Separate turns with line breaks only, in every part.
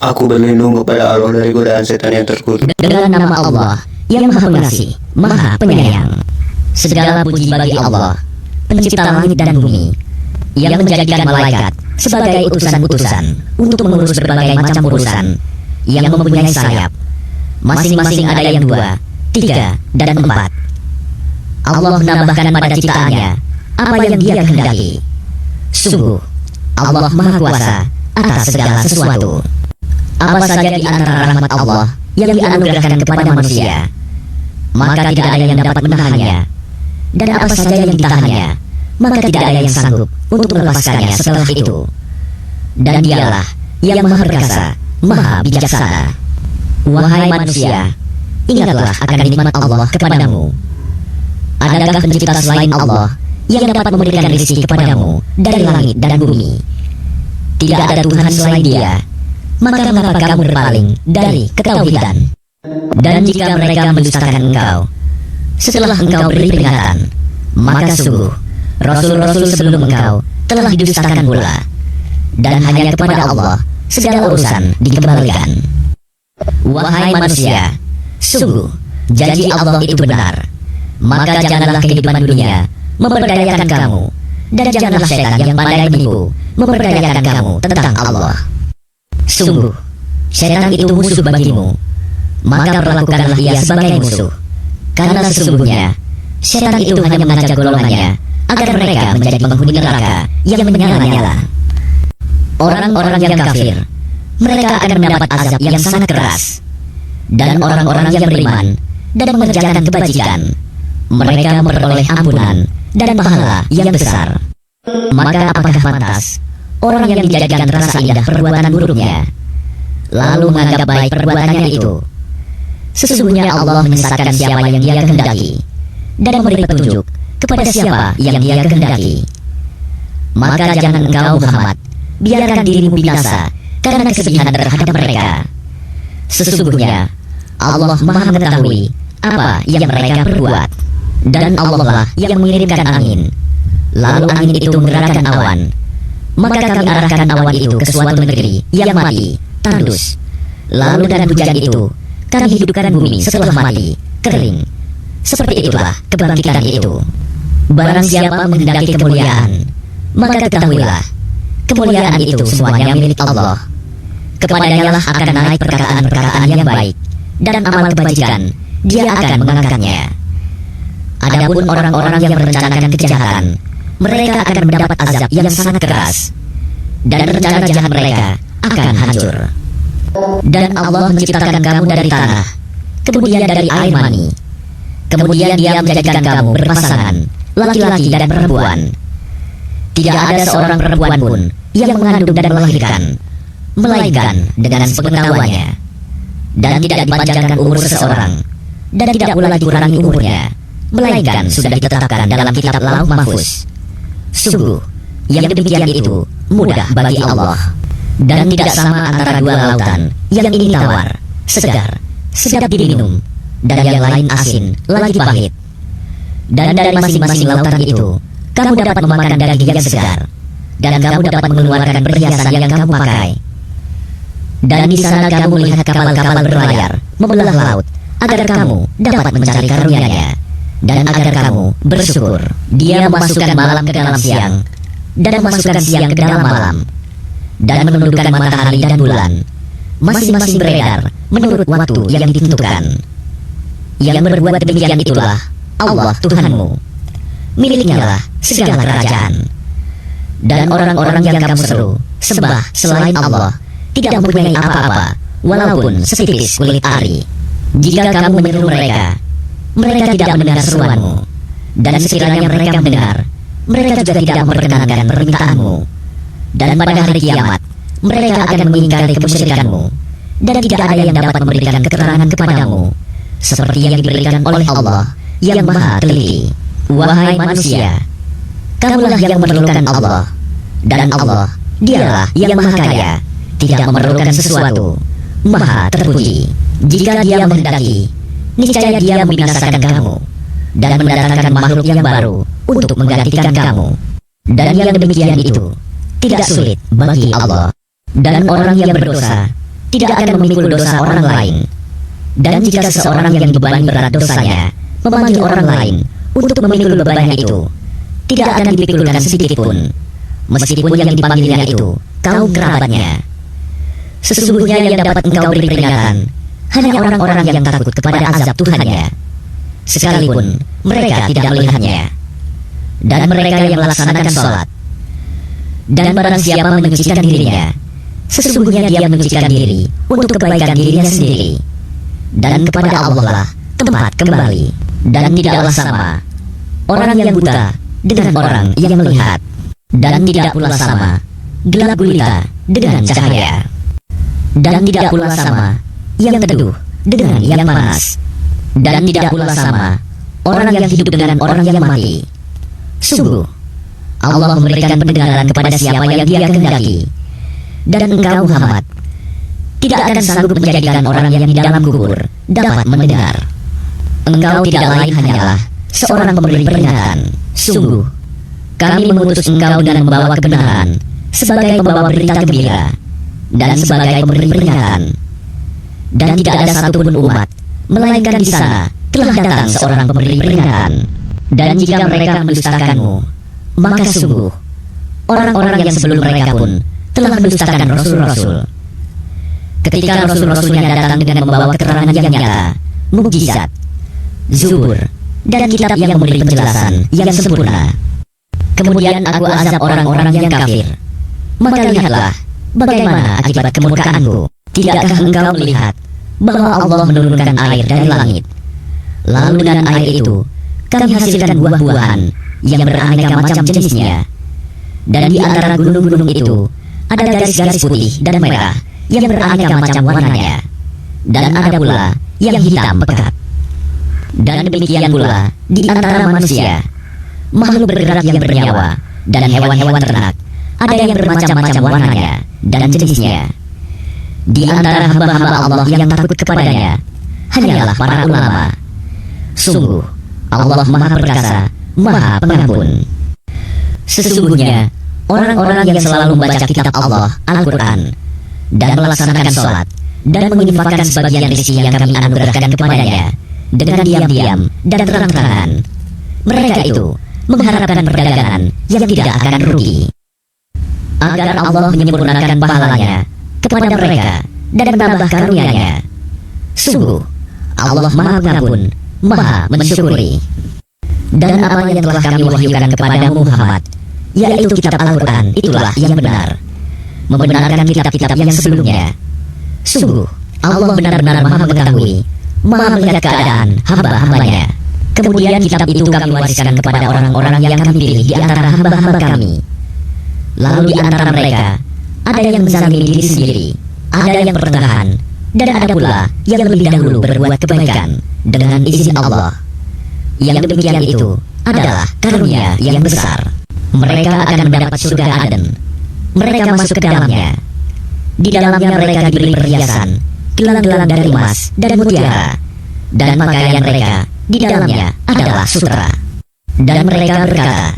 Aku berlindung kepada Allah dari godaan setan yang terkutuk.
Dengan nama Allah yang Maha Pengasih, Maha Penyayang. Segala puji bagi Allah, pencipta langit dan bumi, yang menjadikan malaikat sebagai utusan-utusan untuk mengurus berbagai macam urusan, yang mempunyai sayap. Masing-masing ada yang 2, 3, dan 4. Allah menambahkan pada ciptaannya apa yang Dia kehendaki. Sungguh, Allah Maha Kuasa atas segala sesuatu. Apa saja di antara rahmat Allah yang dianugerahkan kepada manusia, maka tidak ada yang dapat menahannya. Dan apa saja yang ditahannya, maka tidak ada yang sanggup untuk melepaskannya setelah itu. Dan Dialah yang Maha Perkasa, Maha Bijaksana. Wahai manusia, ingatlah akan nikmat Allah kepadamu. Adakah pencipta selain Allah yang dapat memberikan rezeki kepadamu dari langit dan bumi? Tidak ada Tuhan selain Dia. Maka mengapa kamu berpaling dari ketauhidan? Dan jika mereka mendustakan engkau setelah engkau beri peringatan, maka sungguh Rasul-Rasul sebelum engkau telah didustakan pula. Dan hanya kepada Allah segala urusan dikembalikan. Wahai manusia, sungguh janji Allah itu benar. Maka janganlah kehidupan dunia memperdayakan kamu, dan janganlah setan yang pandai menipu memperdayakan kamu tentang Allah. Sungguh, setan itu musuh bagimu, maka perlakukanlah ia sebagai musuh. Karena sesungguhnya, setan itu hanya mengajak golongannya agar mereka menjadi penghuni neraka yang menyala-nyala. Orang-orang yang kafir, mereka akan mendapat azab yang sangat keras. Dan orang-orang yang beriman dan mengerjakan kebajikan, mereka memperoleh ampunan dan pahala yang besar. Maka apakah pantas orang yang dijadikan terasa indah perbuatan buruknya, lalu menganggap baik perbuatannya itu? Sesungguhnya Allah menyesatkan siapa yang Dia kehendaki, dan memberi petunjuk kepada siapa yang Dia kehendaki. Maka jangan engkau Muhammad biarkan dirimu binasa karena kesedihan terhadap mereka. Sesungguhnya Allah Maha mengetahui apa yang mereka perbuat. Dan Allah lah yang mengirimkan angin, lalu angin itu menggerakkan awan. Maka kami arahkan awan itu ke suatu negeri yang mati, tandus. Lalu dengan hujan itu kami hidupkan bumi setelah mati, kering. Seperti itulah kebangkitan itu. Barang siapa menghendaki kemuliaan, maka ketahuilah, kemuliaan itu semuanya milik Allah. Kepadanya lah akan naik perkataan-perkataan yang baik, dan amal kebajikan Dia akan mengangkatnya. Adapun orang-orang yang merencanakan kejahatan, mereka akan mendapat azab yang sangat keras, dan rencana jahat mereka akan hancur. Dan Allah menciptakan kamu dari tanah, kemudian dari air mani, kemudian Dia menjadikan kamu berpasangan, laki-laki dan perempuan. Tidak ada seorang perempuan pun yang mengandung dan melahirkan, melainkan dengan sepengetahuannya. Dan tidak dipanjangkan umur seseorang, dan tidak pula dikurangi umurnya, melainkan sudah ditetapkan dalam kitab Lauh Mahfuz. Sungguh, yang demikian itu mudah bagi Allah. Dan tidak sama antara dua lautan, yang ini tawar, segar, sedap diminum, dan yang lain asin, lagi pahit. Dan dari masing-masing lautan itu, kamu dapat memakan daging yang segar, dan kamu dapat mengeluarkan perhiasan yang kamu pakai. Dan di sana kamu melihat kapal-kapal berlayar membelah laut, agar kamu dapat mencari karunia-Nya, dan agar kamu bersyukur. Dia memasukkan malam ke dalam siang, dan memasukkan siang ke dalam malam, dan menundukkan matahari dan bulan, masing-masing beredar menurut waktu yang ditentukan. Yang berbuat demikian itulah Allah Tuhanmu. Miliknya lah segala kerajaan. Dan orang-orang yang kamu seru sembah selain Allah tidak mempunyai apa-apa, walaupun setipis kulit ari. Jika kamu menyeru mereka, mereka tidak mendengar seruanmu. Dan sekiranya mereka mendengar, mereka juga tidak memperkenankan permintaanmu. Dan pada hari kiamat, mereka akan mengingkari kemusyrikanmu, dan tidak ada yang dapat memberikan keterangan kepadamu, seperti yang diberikan oleh Allah yang Maha Teliti. Wahai manusia, kamulah yang memerlukan Allah, dan Allah, Dialah yang Maha Kaya, tidak memerlukan sesuatu, Maha Terpuji. Jika Dia menghendaki, niscaya Dia membinasakan kamu, dan mendatangkan makhluk yang baru untuk menggantikan kamu. Dan yang demikian itu tidak sulit bagi Allah. Dan orang yang berdosa tidak akan memikul dosa orang lain. Dan jika seseorang yang dibebani berat dosanya memanggil orang lain untuk memikul bebannya itu, tidak akan dipikulkan sedikit pun, meskipun yang dipanggilnya itu kaum kerabatnya. Sesungguhnya yang dapat engkau beri peringatan hanya orang-orang yang takut kepada azab Tuhannya, sekalipun mereka tidak melihatnya. Dan mereka yang melaksanakan sholat. Dan barang siapa menyucikan dirinya, sesungguhnya dia menyucikan diri untuk kebaikan dirinya sendiri. Dan kepada Allah lah tempat kembali. Dan tidaklah sama orang yang buta dengan orang yang melihat. Dan tidak pula sama gelap gulita dengan cahaya. Dan tidak pula sama yang teduh dengan yang panas. Dan tidak pula sama orang yang hidup dengan orang yang mati. Sungguh, Allah memberikan pendengaran kepada siapa yang Dia kehendaki. Dan engkau Muhammad tidak akan sanggup menjadikan orang yang di dalam kubur dapat mendengar. Engkau tidak lain hanyalah seorang pemberi peringatan. Sungguh, kami mengutus engkau dengan membawa kebenaran sebagai pembawa berita gembira dan sebagai pemberi peringatan. Dan tidak ada satupun umat melainkan di sana telah datang seorang pemberi peringatan. Dan jika mereka mendustakanmu, maka sungguh orang-orang yang sebelum mereka pun telah mendustakan rasul-rasul. Ketika rasul-rasulnya datang dengan membawa keterangan yang nyata, mukjizat, zubur, dan kitab yang memberi penjelasan yang sempurna, kemudian aku azab orang-orang yang kafir, maka lihatlah bagaimana akibat kemurkaanku. Tidakkah engkau melihat bahwa Allah menurunkan air dari langit, lalu dengan air itu kami hasilkan buah-buahan yang beraneka macam jenisnya, dan di antara gunung-gunung itu ada garis-garis putih dan merah yang beraneka macam warnanya, dan ada pula yang hitam pekat. Dan demikian pula di antara manusia, makhluk bergerak yang bernyawa, dan hewan-hewan ternak, ada yang bermacam-macam warnanya dan jenisnya. Di antara hamba-hamba Allah yang takut kepadanya hanyalah para ulama. Sungguh, Allah Maha Perkasa, Maha Pengampun. Sesungguhnya orang-orang yang selalu membaca kitab Allah, Al-Quran, dan melaksanakan sholat, dan menginfakkan sebagian rezeki yang kami anugerahkan kepadanya dengan diam-diam dan terang-terangan, mereka itu mengharapkan perdagangan yang tidak akan rugi, agar Allah menyempurnakan pahalanya kepada mereka dan menambah karunia-Nya. Sungguh, Allah Maha Pengampun, Maha Mensyukuri. Dan apa yang telah kami wahyukan kepadamu Muhammad, yaitu kitab Al-Quran, itulah yang benar, membenarkan kitab-kitab yang sebelumnya. Sungguh, Allah benar-benar Maha mengetahui, Maha melihat keadaan hamba-hambanya. Kemudian kitab itu kami wariskan kepada orang-orang yang kami pilih di antara hamba-hamba kami. Lalu di antara mereka ada yang menzalimi diri sendiri, ada yang bertahan, dan ada pula yang lebih dahulu berbuat kebaikan dengan izin Allah. Yang demikian itu adalah karunia yang besar. Mereka akan mendapat surga Aden. Mereka masuk ke dalamnya. Di dalamnya mereka diberi perhiasan, gelang-gelang dari emas dan mutiara, dan pakaian mereka di dalamnya adalah sutra. Dan mereka berkata,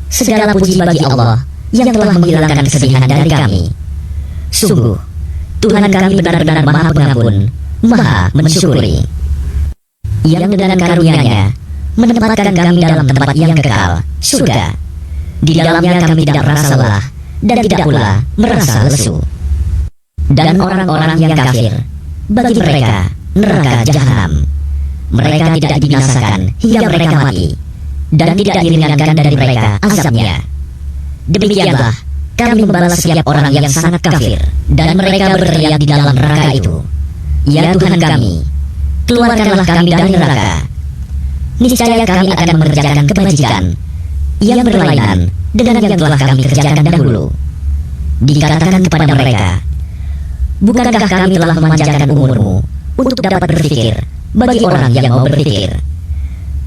segala puji bagi Allah yang telah menghilangkan kesedihan dari kami. Sungguh, Tuhan kami benar-benar Maha Pengampun, Maha Mensyukuri, yang dengan karunia-Nya menempatkan kami dalam tempat yang kekal, surga. Di dalamnya kami tidak merasa lelah dan tidak pula merasa lesu. Dan orang-orang yang kafir, bagi mereka neraka jahanam. Mereka tidak dibinasakan hingga mereka mati, dan tidak diringankan dari mereka azabnya. Demikianlah kami membalas setiap orang yang sangat kafir, dan mereka berteriak di dalam neraka itu, ya Tuhan kami, keluarkanlah kami dari neraka. Niscaya kami akan mengerjakan kebajikan yang berlainan dengan yang telah kami kerjakan dahulu. Dikatakan kepada mereka, bukankah kami telah memanjangkan umurmu untuk dapat berpikir bagi orang yang mau berpikir?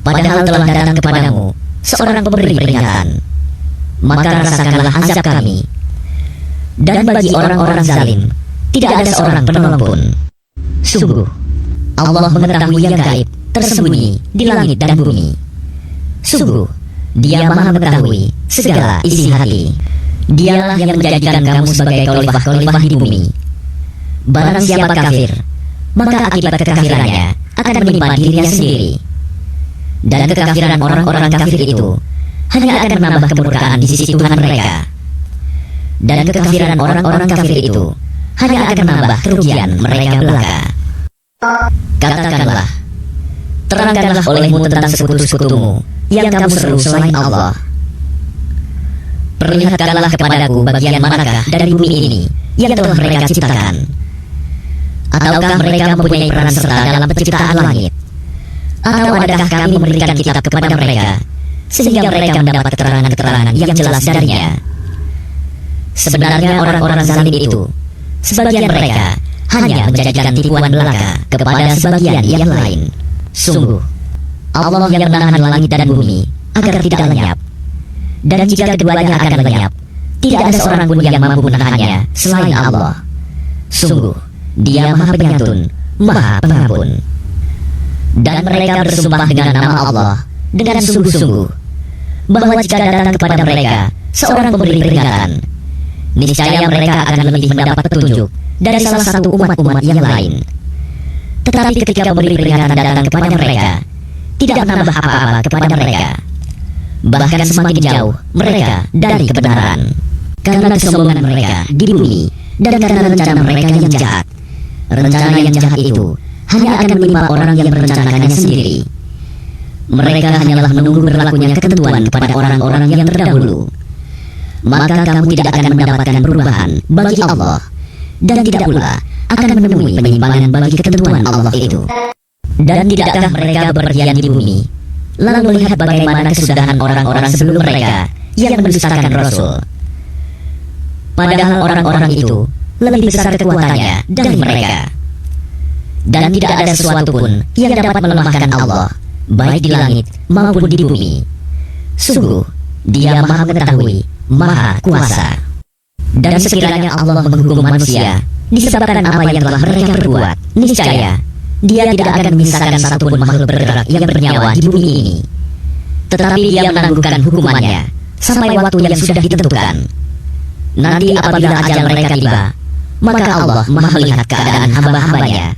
Padahal telah datang kepadamu seorang pemberi peringatan. Maka rasakanlah azab kami. Dan bagi orang-orang zalim tidak ada seorang penolong pun. Sungguh, Allah mengetahui yang gaib tersembunyi di langit dan bumi. Sungguh, Dia Maha mengetahui segala isi hati. Dialah yang menjadikan kamu sebagai khalifah-khalifah di bumi. Barang siapa kafir, maka akibat kekafirannya akan menimpa dirinya sendiri. Dan kekafiran orang-orang kafir itu hanya akan menambah kemurkaan di sisi Tuhan mereka. Dan kekafiran orang-orang kafir itu hanya akan menambah kerugian mereka belaka. Katakanlah, terangkanlah olehmu tentang sekutu-sekutumu yang kamu seru selain Allah. Perlihatkanlah kepadaku bagian manakah dari bumi ini yang telah mereka ciptakan. Ataukah mereka mempunyai peran serta dalam penciptaan langit? Atau adakah kami memberikan kitab kepada mereka sehingga mereka mendapat keterangan-keterangan yang jelas darinya? Sebenarnya orang-orang zalim itu, sebagian mereka hanya menjadikan tipuan belaka kepada sebagian yang lain. Sungguh, Allah yang menahan langit dan bumi agar tidak lenyap. Dan jika keduanya akan lenyap, tidak ada seorang pun yang mampu menahannya selain Allah. Sungguh, Dia Maha Penyantun, Maha Pengampun. Dan mereka bersumpah dengan nama Allah dengan sungguh-sungguh bahwa jika datang kepada mereka seorang pemberi peringatan, niscaya mereka akan lebih mendapat petunjuk dari salah satu umat-umat yang lain. Tetapi ketika pemberi peringatan datang kepada mereka, tidak menambah apa-apa kepada mereka. Bahkan semakin jauh mereka dari kebenaran. Karena kesombongan mereka di bumi dan karena rencana mereka yang jahat. Rencana yang jahat itu hanya akan menimpa orang yang merencanakannya sendiri. Mereka hanyalah menunggu berlakunya ketentuan kepada orang-orang yang terdahulu. Maka kamu tidak akan mendapatkan perubahan bagi Allah, dan tidak pula akan menemui penyimpangan bagi ketentuan Allah itu. Dan tidakkah mereka berpergian di bumi, lalu melihat bagaimana kesudahan orang-orang sebelum mereka yang mendustakan Rasul? Padahal orang-orang itu lebih besar kekuatannya dari mereka. Dan tidak ada sesuatu pun yang dapat melemahkan Allah, baik di langit maupun di bumi. Sungguh, Dia Maha Mengetahui, Maha Kuasa. Dan sekiranya Allah menghukum manusia disebabkan apa yang telah mereka perbuat, niscaya Dia tidak akan menyisakan satupun makhluk bergerak yang bernyawa di bumi ini. Tetapi Dia menangguhkan hukumannya sampai waktu yang sudah ditentukan. Nanti apabila ajal mereka tiba, maka Allah Maha melihat keadaan hamba-hambanya.